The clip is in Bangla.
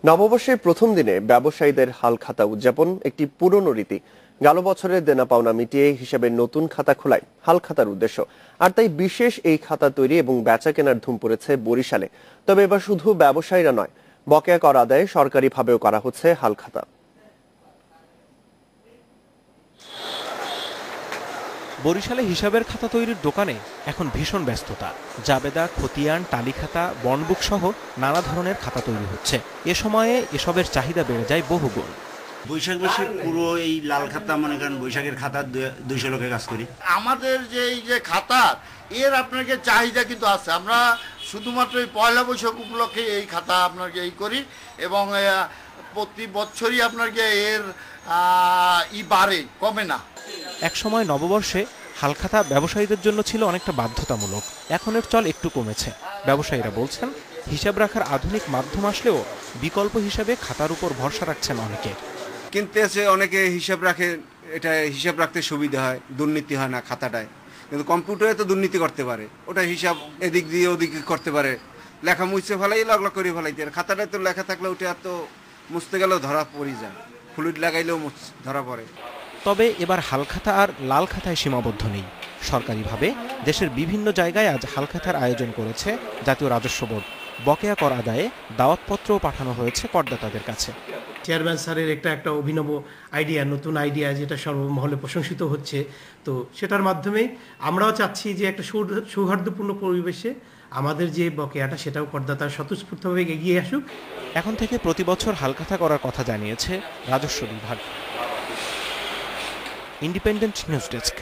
নববর্ষের প্রথম দিনে ব্যবসায়ীদের হালখাতা উদযাপন একটি পুরনো রীতি। গেল বছরের দেনা পাওনা মিটিয়ে হিসাবের নতুন খাতা খোলাই হালখাতার উদ্দেশ্য। আর তাই বিশেষ এই খাতা তৈরি এবং বেচা কেনার ধুম পড়েছে বরিশালে। তবে এবার শুধু ব্যবসায়ীরা নয়, বকেয়া কর আদায়ে সরকারিভাবেও করা হচ্ছে হালখাতা। বরিশালে হিসাবের খাতা তৈরির দোকানে এখন ভীষণ ব্যস্ততা। জাবেদা, খতিয়ান, টালি খাতা, বন্ডবুক সহ নানা ধরনের খাতা তৈরি হচ্ছে। এ সময়ে এসবের চাহিদা বেড়ে যায় বহুগুণ। বৈশাখ মাসে পুরো এই লাল খাতা মনে করেন বৈশাখের খাতা 200 লোকে কাজ করি। আমাদের যে এই যে খাতা এর আপনাকে চাহিদা কিন্তু আছে। আমরা শুধুমাত্র এই পয়লা বৈশাখ উপলক্ষে এই খাতা আপনাকে এই করি এবং প্রতি বছরই আপনাকে এর বাড়ে, কমে না। এক সময় নববর্ষে হালখাতা ব্যবসায়ীদের জন্য ছিল অনেকটা বাধ্যতামূলক। এখন এর চল একটু কমেছে। ব্যবসায়ীরা বলছেন, হিসাব রাখার আধুনিক মাধ্যম আসলেও বিকল্প হিসাবে খাতার উপর ভরসা রাখছেন অনেকে। কিনতে এসে অনেকে হিসাব রাখে, এটা হিসাব রাখতে সুবিধা হয়, দুর্নীতি হয় না খাতাটায়। কিন্তু কম্পিউটারে তো দুর্নীতি করতে পারে, ওটা হিসাব এদিক দিয়ে ওদিক করতে পারে, লেখা মুছতে ফেলাই লগ লগ করে ফেলাইতে। আর খাতাটায় তো লেখা থাকলে ওটা এত মুছতে গেলেও ধরা পড়ে যায়, ফ্লুইড লাগাইলেও ধরা পড়ে। তবে এবার হালখাতা আর লাল খাতায় সীমাবদ্ধ নেই। সরকারিভাবে দেশের বিভিন্ন জায়গায় আজ হালখাতার আয়োজন করেছে জাতীয় রাজস্ব বোর্ড। বকেয়া কর আদায়ে দাওয়াতপত্রও পাঠানো হয়েছে করদাতাদের কাছে। চেয়ারম্যান স্যারের একটা অভিনব আইডিয়া, নতুন আইডিয়া, যেটা সর্বমহলে প্রশংসিত হচ্ছে। তো সেটার মাধ্যমে আমরাও চাচ্ছি যে একটা সৌহার্দ্যপূর্ণ পরিবেশে আমাদের যে বকেয়াটা সেটাও করদাতার স্বতঃস্ফূর্তভাবে এগিয়ে আসুক। এখন থেকে প্রতি বছর হালখাতা করার কথা জানিয়েছে রাজস্ব বিভাগ। Independent news desk.